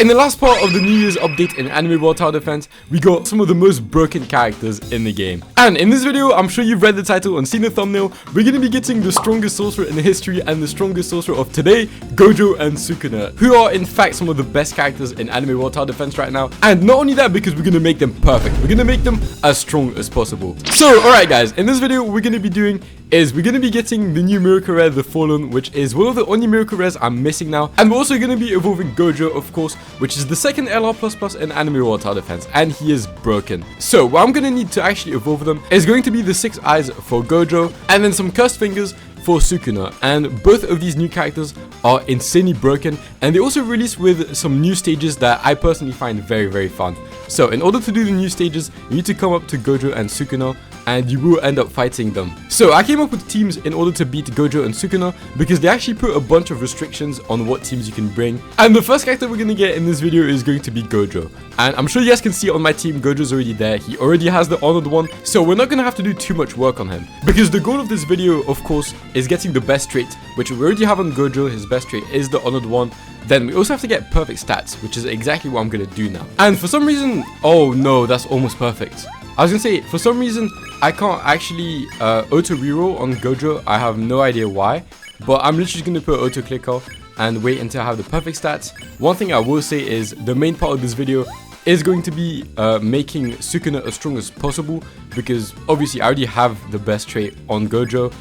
In the last part of the New Year's update in Anime World Tower Defense, we got some of the most broken characters in the game. And in this video, I'm sure you've read the title and seen the thumbnail, we're going to be getting the strongest sorcerer in history and the strongest sorcerer of today, Gojo and Sukuna, who are in fact some of the best characters in Anime World Tower Defense right now. And not only that, because we're going to make them perfect, we're going to make them as strong as possible. So, alright guys, in this video, what we're going to be doing is we're going to be getting the new miracle rare, the Fallen, which is one of the only miracle rares I'm missing now. And we're also going to be evolving Gojo, of course, which is the second LR++ in Anime World Tower Defense, and he is broken. So what I'm going to need to actually evolve them is going to be the 6 eyes for Gojo, and then some cursed fingers for Sukuna. And both of these new characters are insanely broken, and they also released with some new stages that I personally find very fun. So in order to do the new stages, you need to come up to Gojo and Sukuna, and you will end up fighting them. So I came up with teams in order to beat Gojo and Sukuna because they actually put a bunch of restrictions on what teams you can bring. And the first character we're going to get in this video is going to be Gojo. And I'm sure you guys can see on my team, Gojo's already there. He already has the honored one, so we're not going to have to do too much work on him. Because the goal of this video, of course, is getting the best trait, which we already have on Gojo. His best trait is the honored one. Then we also have to get perfect stats, which is exactly what I'm going to do now. And for some reason, oh no, that's almost perfect. I was going to say, for some reason, I can't actually auto reroll on Gojo. I have no idea why, but I'm literally going to put auto clicker and wait until I have the perfect stats. One thing I will say is the main part of this video is going to be making Sukuna as strong as possible, because obviously I already have the best trait on Gojo.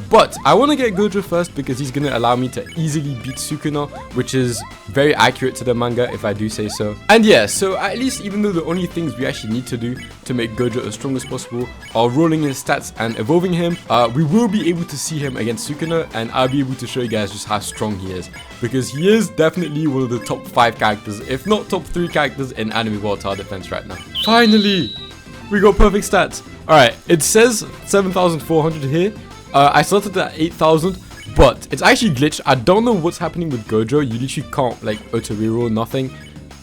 But I want to get Gojo first because he's going to allow me to easily beat Sukuna, which is very accurate to the manga if I do say so. And yeah, so at least even though the only things we actually need to do to make Gojo as strong as possible are rolling his stats and evolving him, we will be able to see him against Sukuna, and I'll be able to show you guys just how strong he is. Because he is definitely one of the top 5 characters, if not top 3 characters in Anime World Tower Defense right now. Finally, we got perfect stats. Alright, it says 7,400 here. I started at 8,000, but it's actually glitched. I don't know what's happening with Gojo. You literally can't like auto reroll, nothing.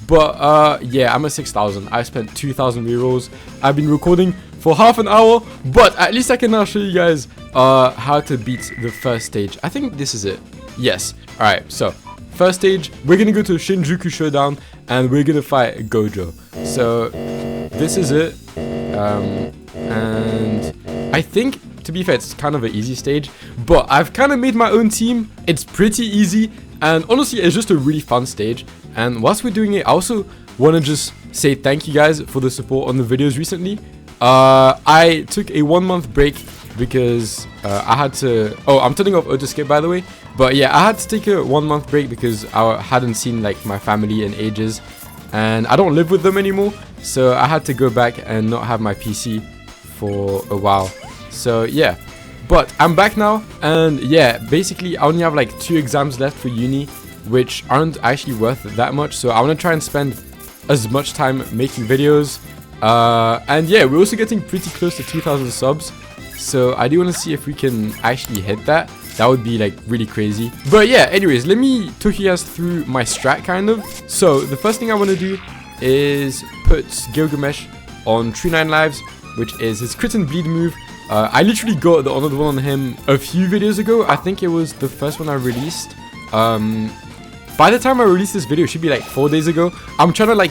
But yeah, I'm at 6,000. I spent 2,000 rerolls. I've been recording for half an hour, but at least I can now show you guys how to beat the first stage. I think this is it. Yes. All right. So first stage, we're gonna go to Shinjuku Showdown, and we're gonna fight Gojo. So this is it. And I think, to be fair, it's kind of an easy stage, but I've kind of made my own team. It's pretty easy, and honestly, it's just a really fun stage. And whilst we're doing it, I also want to just say thank you guys for the support on the videos recently. I took a 1-month break because I had to... Oh, I'm turning off auto skip, by the way. But yeah, I had to take a 1-month break because I hadn't seen like my family in ages, and I don't live with them anymore. So I had to go back and not have my PC for a while. So yeah, but I'm back now, and yeah, basically I only have like 2 exams left for uni, which aren't actually worth that much. So I want to try and spend as much time making videos, and yeah, we're also getting pretty close to 2,000 subs, so I do want to see if we can actually hit that. That would be like really crazy. But yeah, anyways, let me talk you guys through my strat kind of. So the first thing I want to do is put Gilgamesh on True 9 Lives, which is his crit and bleed move. I literally got the honored one on him a few videos ago. I think it was the first one I released. By the time I released this video, it should be like 4 days ago. I'm trying to like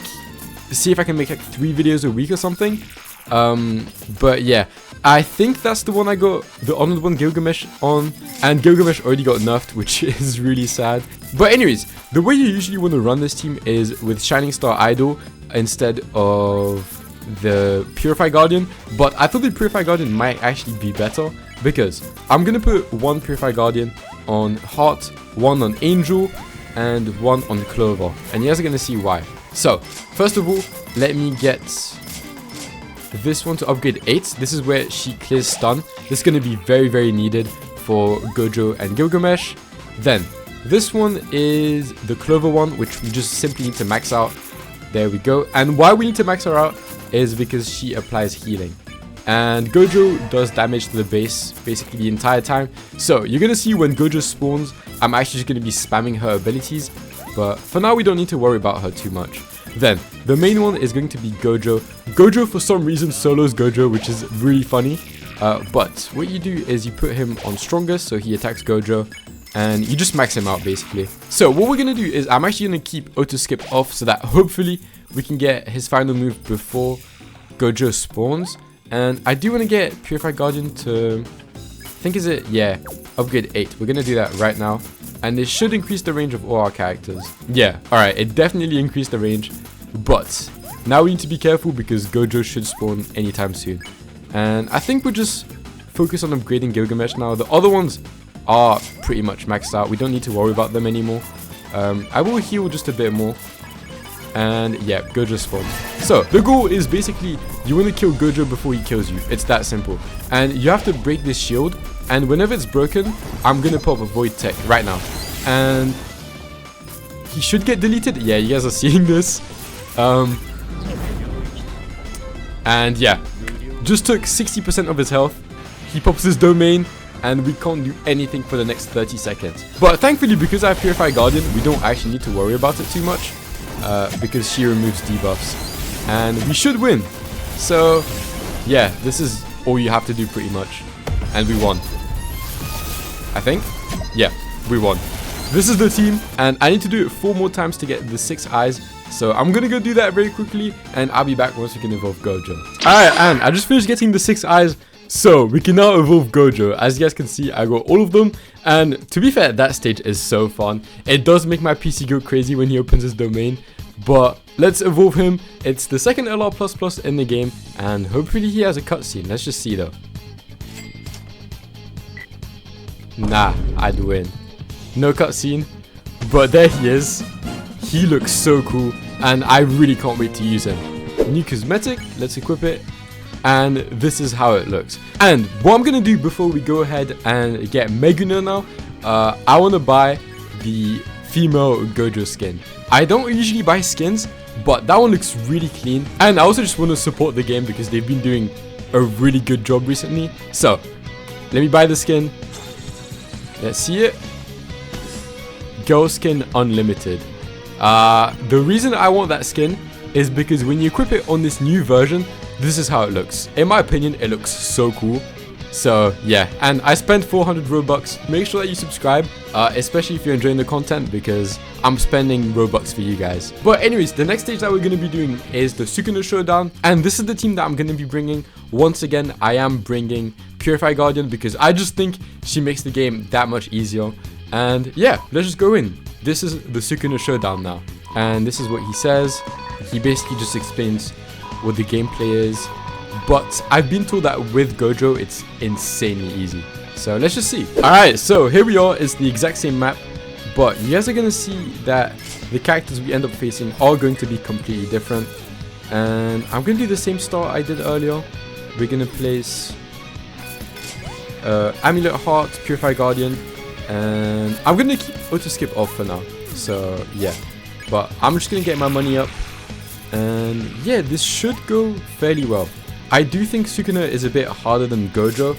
see if I can make like 3 videos a week or something. But yeah, I think that's the one I got the honored one Gilgamesh on, and Gilgamesh already got nerfed, which is really sad. But anyways, the way you usually want to run this team is with Shining Star Idol instead of the Purify Guardian. But I thought the Purify Guardian might actually be better, because I'm gonna put 1 Purify Guardian on Heart, 1 on Angel, and 1 on Clover, and you guys are gonna see why. So first of all, let me get this one to upgrade 8. This is where she clears stun. This is gonna be very needed for Gojo and Gilgamesh. Then this one is the Clover one, which we just simply need to max out. There we go. And why we need to max her out is because she applies healing, and Gojo does damage to the base basically the entire time. So you're gonna see when Gojo spawns, I'm actually just gonna be spamming her abilities, but for now we don't need to worry about her too much. Then the main one is going to be Gojo. Gojo for some reason solos Gojo, which is really funny. But what you do is you put him on strongest, so he attacks Gojo, and you just max him out basically. So what we're gonna do is I'm actually gonna keep auto skip off so that hopefully we can get his final move before Gojo spawns. And I do want to get Purified Guardian to, I think is it, yeah, upgrade 8. We're gonna do that right now, and it should increase the range of all our characters. Yeah, alright, it definitely increased the range, but now we need to be careful because Gojo should spawn anytime soon. And I think we'll just focus on upgrading Gilgamesh now. The other ones are pretty much maxed out. We don't need to worry about them anymore. I will heal just a bit more. And yeah, Gojo spawns. So the goal is basically you want to kill Gojo before he kills you. It's that simple. And you have to break this shield. And whenever it's broken, I'm going to pop a Void Tech right now. And he should get deleted. Yeah, you guys are seeing this. And yeah, just took 60% of his health. He pops his domain, and we can't do anything for the next 30 seconds. But thankfully, because I have Purified Guardian, we don't actually need to worry about it too much. Because she removes debuffs. And we should win. So, yeah, this is all you have to do pretty much. And we won. I think? Yeah, we won. This is the team, and I need to do it 4 more times to get the 6 eyes. So I'm gonna go do that very quickly, and I'll be back once we can evolve Gojo. Alright, and I just finished getting the 6 eyes. So we can now evolve Gojo. As you guys can see, I got all of them, and to be fair, that stage is so fun. It does make my PC go crazy when he opens his domain, but let's evolve him. It's the second LR++ in the game, and hopefully he has a cutscene. Let's just see though. Nah, I'd win. No cutscene, but there he is. He looks so cool, and I really can't wait to use him. New cosmetic, let's equip it. And this is how it looks. And what I'm gonna do before we go ahead and get Meguna now, I wanna buy the female Gojo skin. I don't usually buy skins, but that one looks really clean. And I also just wanna support the game because they've been doing a really good job recently. So, let me buy the skin. Let's see it. Girl skin unlimited. The reason I want that skin is because when you equip it on this new version, this is how it looks. In my opinion, it looks so cool. So yeah, and I spent 400 Robux. Make sure that you subscribe, especially if you're enjoying the content, because I'm spending Robux for you guys. But anyways, the next stage that we're going to be doing is the Sukuna Showdown, and this is the team that I'm going to be bringing. Once again, I am bringing Purified Guardian because I just think she makes the game that much easier. And yeah, let's just go in. This is the Sukuna Showdown now, and this is what he says. He basically just explains what the gameplay is, but I've been told that with Gojo it's insanely easy. So let's just see. Alright, so here we are. It's the exact same map, but you guys are going to see that the characters we end up facing are going to be completely different. And I'm going to do the same start I did earlier. We're going to place Amulet Heart, Purified Guardian, and I'm going to keep auto skip off for now. So yeah, but I'm just going to get my money up. And yeah, this should go fairly well. I do think Sukuna is a bit harder than Gojo.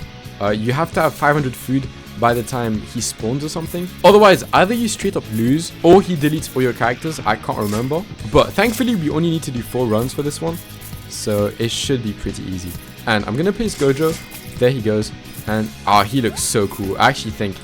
You have to have 500 food by the time he spawns or something. Otherwise, either you straight up lose or he deletes all your characters. I can't remember. But thankfully, we only need to do 4 runs for this one. So it should be pretty easy. And I'm going to place Gojo. There he goes. And he looks so cool. I actually think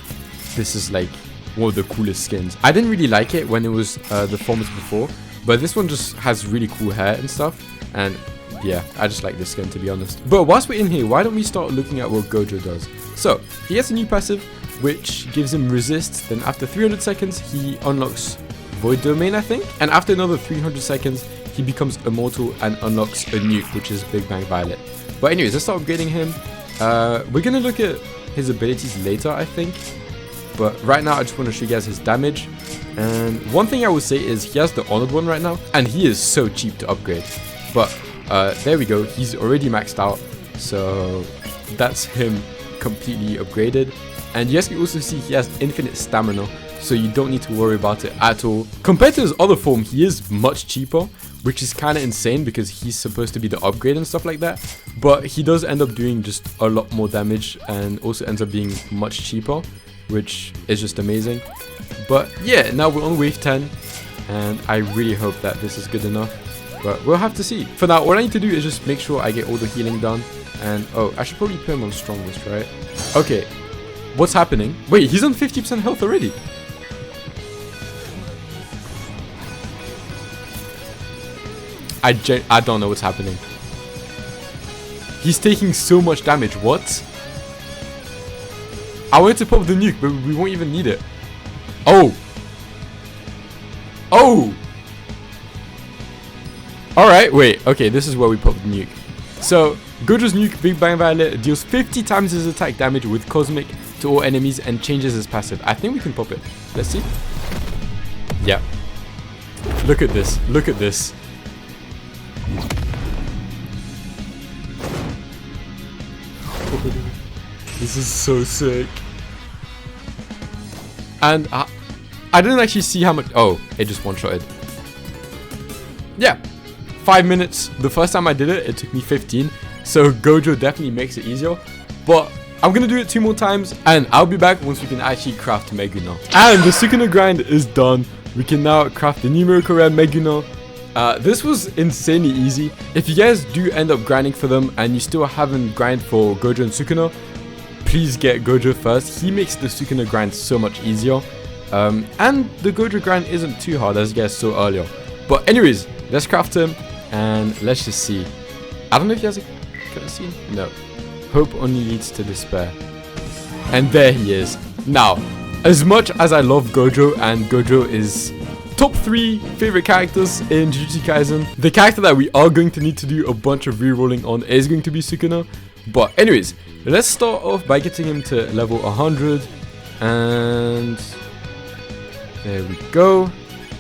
this is like one of the coolest skins. I didn't really like it when it was the format before. But this one just has really cool hair and stuff, and yeah, I just like this skin, to be honest. But whilst we're in here, why don't we start looking at what Gojo does? So, he has a new passive, which gives him resist. Then after 300 seconds, he unlocks Void Domain, I think. And after another 300 seconds, he becomes immortal and unlocks a nuke, which is Big Bang Violet. But anyways, let's start upgrading him. We're going to look at his abilities later, I think. But right now, I just want to show you guys his damage. And one thing I will say is he has the honored one right now, and he is so cheap to upgrade. But there we go, he's already maxed out, so that's him completely upgraded. And you guys can also see he has infinite stamina, so you don't need to worry about it at all. Compared to his other form, he is much cheaper, which is kind of insane because he's supposed to be the upgrade and stuff like that. But he does end up doing just a lot more damage and also ends up being much cheaper, which is just amazing. But yeah, now we're on wave 10, and I really hope that this is good enough, but we'll have to see. For now, what I need to do is just make sure I get all the healing done. And oh, I should probably put him on strongest, right? Okay, What's happening? Wait, he's on 50% health already. I don't know what's happening. He's taking so much damage. What? I wanted to pop the nuke, but we won't even need it. Oh. Oh. Alright, wait. Okay, this is where we pop the nuke. So, Gojo's nuke, Big Bang Violet, deals 50 times his attack damage with Cosmic to all enemies and changes his passive. I think we can pop it. Let's see. Yeah. Look at this. Look at this. This is so sick. And I didn't actually see how much. Oh, it just one-shotted. Yeah, 5 minutes. The first time I did it, it took me 15. So Gojo definitely makes it easier. But I'm gonna do it 2 more times, and I'll be back once we can actually craft Meguna. And the Sukuna grind is done. We can now craft the numerical rare Meguna. This was insanely easy. If you guys do end up grinding for them and you still haven't grinded for Gojo and Sukuna, please get Gojo first. He makes the Sukuna grind so much easier. And the Gojo grind isn't too hard, as you guys saw earlier. But anyways, let's craft him and let's just see. I don't know if he has a cutscene. No. Hope only leads to despair. And there he is. Now, as much as I love Gojo, and Gojo is top 3 favorite characters in Jujutsu Kaisen, the character that we are going to need to do a bunch of rerolling on is going to be Sukuna. But anyways, let's start off by getting him to level 100. And there we go.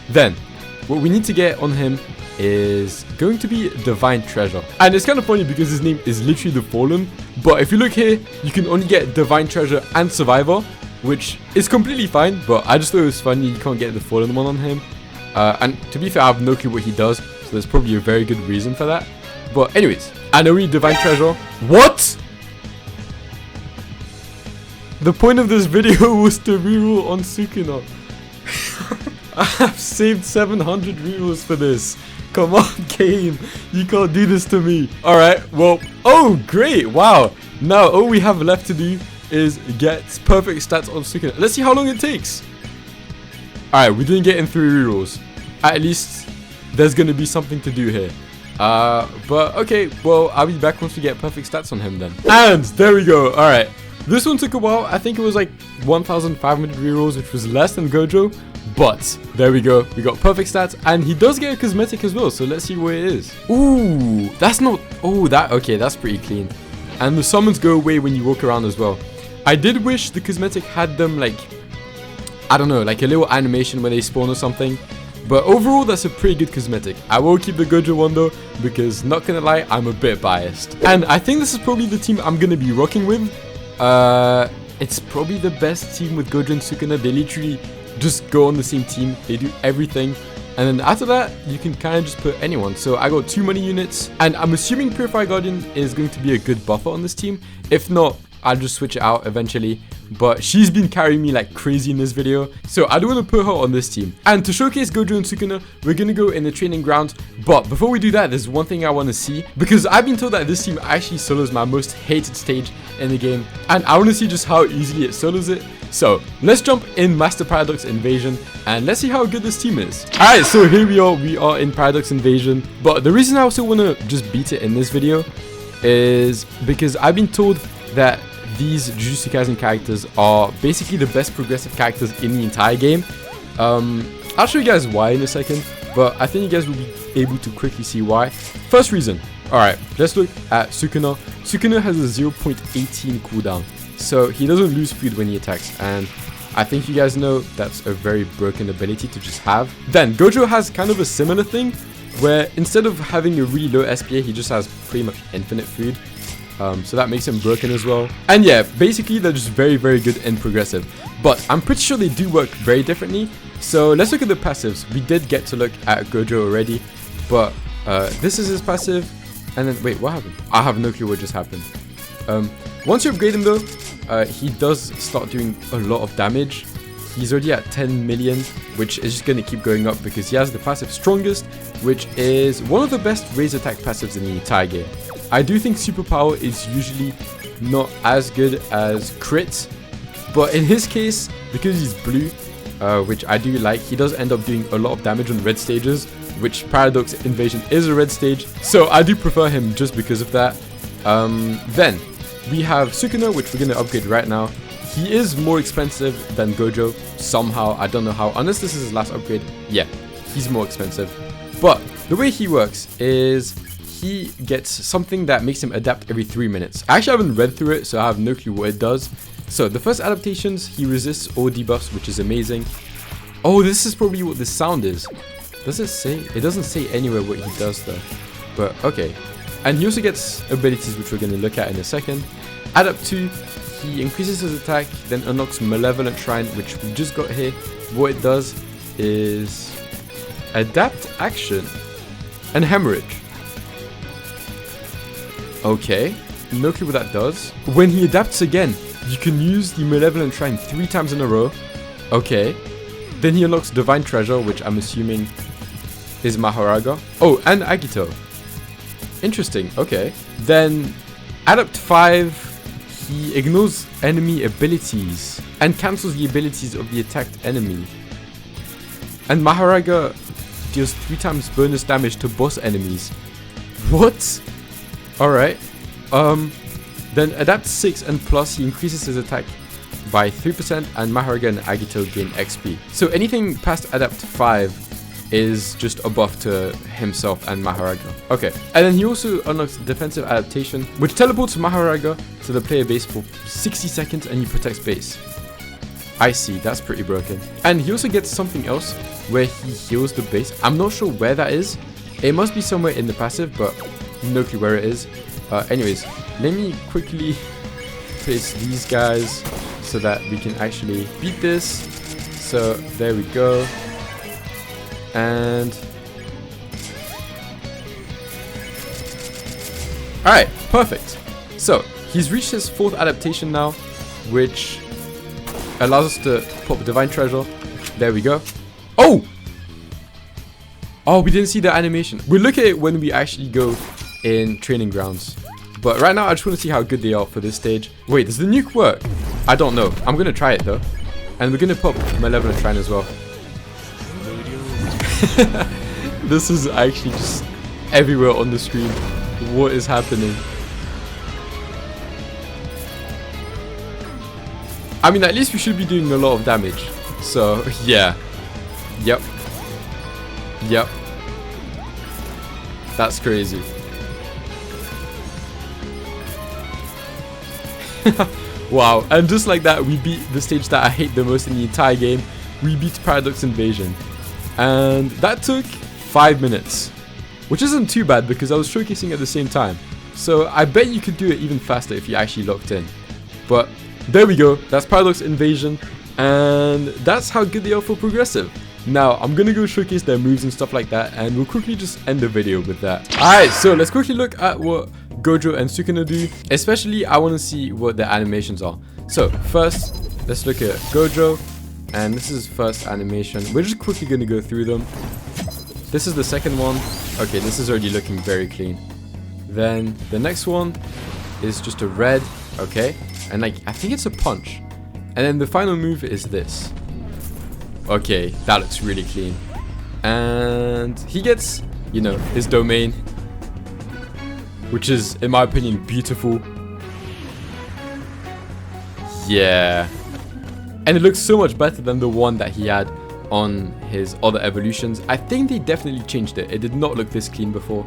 Then, what we need to get on him is going to be Divine Treasure. And it's kind of funny because his name is literally the Fallen. But if you look here, you can only get Divine Treasure and Survivor, which is completely fine. But I just thought it was funny you can't get the Fallen one on him. And to be fair, I have no clue what he does. So there's probably a very good reason for that. But anyways, I know we need Divine Treasure. What? The point of this video was to reroll on Sukuna. I have saved 700 rerolls for this. Come on, game. You can't do this to me. Alright, well. Oh, great. Wow. Now, all we have left to do is get perfect stats on Sukuna. Let's see how long it takes. Alright, we didn't get in 3 rerolls. At least, there's going to be something to do here. But, okay. Well, I'll be back once we get perfect stats on him then. And there we go. Alright. This one took a while. I think it was like 1,500 rerolls, which was less than Gojo. But there we go. We got perfect stats, and he does get a cosmetic as well. So let's see what it is. Ooh, that's not. Oh, that. Okay, that's pretty clean. And the summons go away when you walk around as well. I did wish the cosmetic had them like, I don't know, like a little animation when they spawn or something. But overall, that's a pretty good cosmetic. I will keep the Gojo one though, because not gonna lie, I'm a bit biased. And I think this is probably the team I'm gonna be rocking with. It's probably the best team with Gojo and Sukuna. They literally just go on the same team. They do everything. And then after that, you can kind of just put anyone. So I got 2 money units. And I'm assuming Purify Guardian is going to be a good buffer on this team. If not, I'll just switch it out eventually. But she's been carrying me like crazy in this video. So I don't want to put her on this team. And to showcase Gojo and Sukuna, we're going to go in the training ground. But before we do that, there's one thing I want to see. Because I've been told that this team actually solos my most hated stage in the game. And I want to see just how easily it solos it. So let's jump in Master Paradox Invasion and let's see how good this team is. Alright, so here we are in Paradox Invasion. But the reason I also want to just beat it in this video is because I've been told that these Jujutsu Kaisen characters are basically the best progressive characters in the entire game. I'll show you guys why in a second, but I think you guys will be able to quickly see why. First reason. Alright, let's look at Sukuna. Sukuna has a 0.18 cooldown. So he doesn't lose food when he attacks, and I think you guys know that's a very broken ability to just have. Then Gojo has kind of a similar thing, where instead of having a really low SPA, he just has pretty much infinite food. So that makes him broken as well. And yeah, basically they're just very, very good and progressive. But I'm pretty sure they do work very differently. So let's look at the passives. We did get to look at Gojo already, but this is his passive. And then, wait, what happened? I have no clue what just happened. Once you upgrade him though, he does start doing a lot of damage. He's already at 10 million, which is just going to keep going up because he has the passive Strongest, which is one of the best raise attack passives in the entire game. I do think Superpower is usually not as good as Crit, But in his case, because he's blue, which I do like, he does end up doing a lot of damage on red stages, which Paradox Invasion is a red stage. So I do prefer him just because of that. Then we have Sukuna, which we're going to upgrade right now. He is more expensive than Gojo somehow. I don't know how, unless this is his last upgrade. Yeah, he's more expensive. But the way he works is he gets something that makes him adapt every 3 minutes. I actually haven't read through it, so I have no clue what it does. So the first adaptations, he resists all debuffs, which is amazing. Oh, this is probably what this sound is. Does it say? It doesn't say anywhere what he does though. But okay. And he also gets abilities, which we're going to look at in a second. Adapt 2, he increases his attack, then unlocks Malevolent Shrine, which we just got here. What it does is adapt action and hemorrhage. Okay, no clue what that does. When he adapts again, you can use the Malevolent Shrine 3 times in a row. Okay. Then he unlocks Divine Treasure, which I'm assuming is Maharaga. Oh, and Agito. Interesting, okay. Then, Adapt 5, he ignores enemy abilities and cancels the abilities of the attacked enemy. And Maharaga deals 3 times bonus damage to boss enemies. What? Alright. Then Adapt 6 and plus, he increases his attack by 3%, and Maharaga and Agito gain XP. So anything past Adapt 5 is just a buff to himself and Maharaga. Okay, and then he also unlocks Defensive Adaptation, which teleports Maharaga to the player base for 60 seconds and he protects base. I see, that's pretty broken. And he also gets something else where he heals the base. I'm not sure where that is. It must be somewhere in the passive, but no clue where it is. Anyways, let me quickly place these guys so that we can actually beat this. So there we go. And alright, perfect. So he's reached his 4th adaptation now, which allows us to pop Divine Treasure. There we go. Oh! Oh, we didn't see the animation. We'll look at it when we actually go in training grounds. But right now, I just want to see how good they are for this stage. Wait, does the nuke work? I don't know. I'm going to try it though. And we're going to pop Malevolent Shrine as well. This is actually just everywhere on the screen. What is happening? I mean, at least we should be doing a lot of damage. So, yeah. Yep. Yep. That's crazy. Wow, and just like that, we beat the stage that I hate the most in the entire game. We beat Paradox Invasion. And that took 5 minutes. Which isn't too bad because I was showcasing at the same time. So I bet you could do it even faster if you actually locked in. But there we go, that's Paradox Invasion. And that's how good they are for progressive. Now, I'm gonna go showcase their moves and stuff like that, and we'll quickly just end the video with that. Alright, so let's quickly look at what Gojo and Sukuna do. Especially, I want to see what their animations are. So, first, let's look at Gojo. And this is first animation. We're just quickly gonna go through them. This is the second one. Okay, this is already looking very clean. Then, the next one is just a red. Okay, and like, I think it's a punch. And then the final move is this. Okay, that looks really clean. And he gets, you know, his domain, which is, in my opinion, beautiful. Yeah. And it looks so much better than the one that he had on his other evolutions. I think they definitely changed it. It did not look this clean before.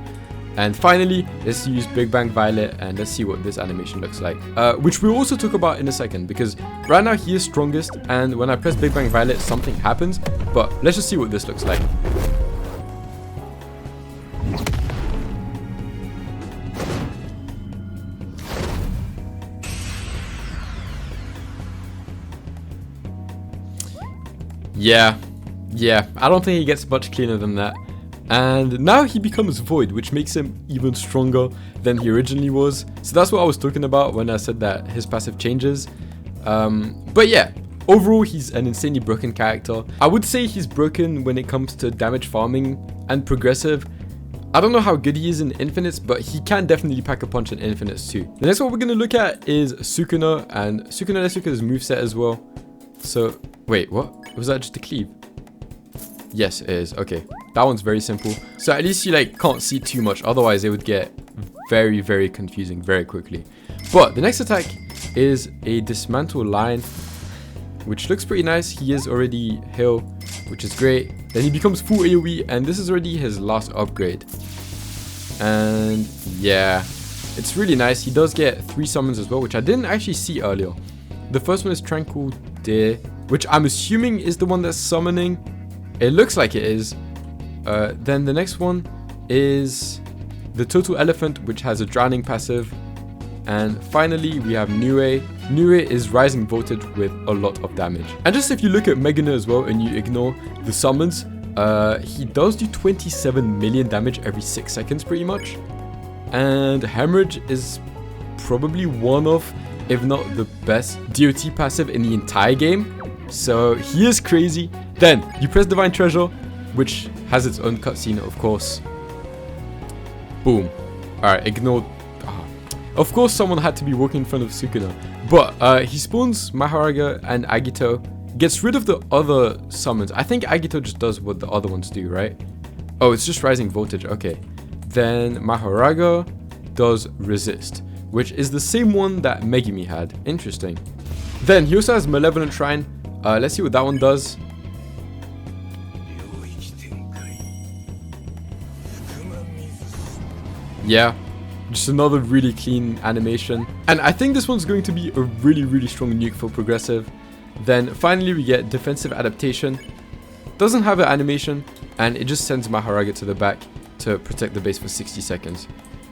And finally, let's use Big Bang Violet and let's see what this animation looks like. Which we'll also talk about in a second, because right now he is strongest, and when I press Big Bang Violet, something happens. But let's just see what this looks like. Yeah, I don't think he gets much cleaner than that. And now he becomes Void, which makes him even stronger than he originally was. So that's what I was talking about when I said that his passive changes. But yeah, overall he's an insanely broken character. I would say he's broken when it comes to damage farming and progressive. I don't know how good he is in infinites, but he can definitely pack a punch in infinites too. The next one we're going to look at is Sukuna, and Sukuna, let's look at his moveset as well. So, wait, what? Was that just a cleave? Yes, it is. Okay, that one's very simple. So at least you like can't see too much, otherwise it would get very, very confusing very quickly. But the next attack is a dismantle line, which looks pretty nice. He is already heal, which is great. Then he becomes full AoE, and this is already his last upgrade. And yeah, it's really nice. He does get 3 summons as well, which I didn't actually see earlier. The first one is Tranquil Deer, which I'm assuming is the one that's summoning. It looks like it is. Then the next one is the Total Elephant, which has a drowning passive. And finally, we have Nue. Nue is rising voltage with a lot of damage. And just if you look at Megana as well and you ignore the summons, he does do 27 million damage every 6 seconds pretty much. And Hemorrhage is probably one of, if not the best, DOT passive in the entire game. So he is crazy. Then you press Divine Treasure, which has its own cutscene, of course. Boom. Alright, ignore. Of course, someone had to be walking in front of Sukuna. But he spawns Maharaga and Agito. Gets rid of the other summons. I think Agito just does what the other ones do, right? Oh, it's just rising voltage. Okay. Then Maharaga does resist, which is the same one that Megumi had. Interesting. Then he also has Malevolent Shrine. Let's see what that one does. Yeah, just another really clean animation. And I think this one's going to be a really, really strong nuke for progressive. Then finally we get Defensive Adaptation. Doesn't have an animation, and it just sends Maharaga to the back to protect the base for 60 seconds.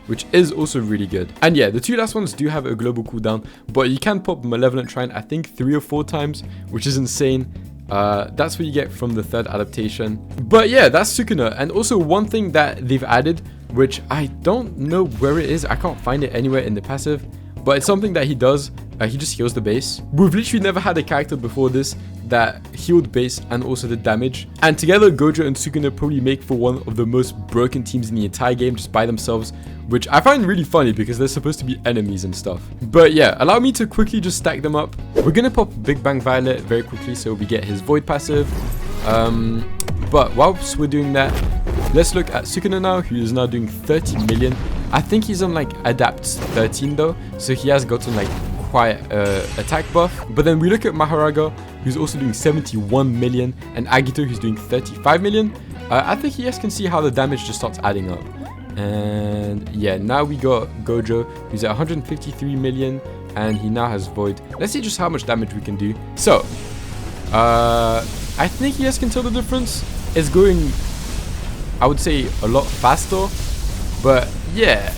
Which is also really good. And yeah, the 2 last ones do have a global cooldown, but you can pop Malevolent Shrine, I think 3 or 4 times, which is insane. That's what you get from the 3rd adaptation. But yeah, that's Sukuna. And also one thing that they've added, which I don't know where it is, I can't find it anywhere in the passive, but it's something that he does. He just heals the base. We've literally never had a character before this that healed base and also did damage. And together, Gojo and Sukuna probably make for one of the most broken teams in the entire game just by themselves, which I find really funny because they're supposed to be enemies and stuff. But yeah, allow me to quickly just stack them up. We're gonna pop Big Bang Violet very quickly so we get his Void passive. But whilst we're doing that, let's look at Sukuna now, who is now doing 30 million. I think he's on like Adapt 13 though, so he has gotten like quite attack buff. But then we look at Maharaga, who's also doing 71 million, and Agito, who's doing 35 million. I think you guys can see how the damage just starts adding up. And yeah, now we got Gojo, who's at 153 million, and he now has Void. Let's see just how much damage we can do. So, I think you guys can tell the difference. It's going, I would say, a lot faster, but yeah.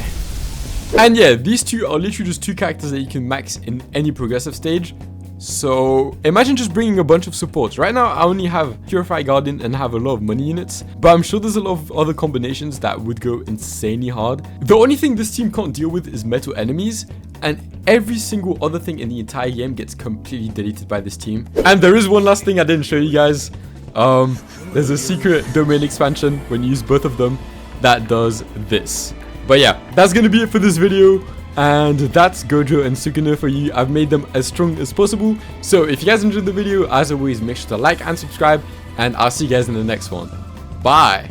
And yeah, these two are literally just 2 characters that you can max in any progressive stage. So imagine just bringing a bunch of supports. Right now I only have Purify Guardian and have a lot of money units, but I'm sure there's a lot of other combinations that would go insanely hard. The only thing this team can't deal with is metal enemies, and every single other thing in the entire game gets completely deleted by this team. And there is one last thing I didn't show you guys. There's a secret domain expansion when you use both of them that does this. But yeah, that's gonna be it for this video. And that's Gojo and Sukuna for you. I've made them as strong as possible. So if you guys enjoyed the video, as always, make sure to like and subscribe. And I'll see you guys in the next one. Bye.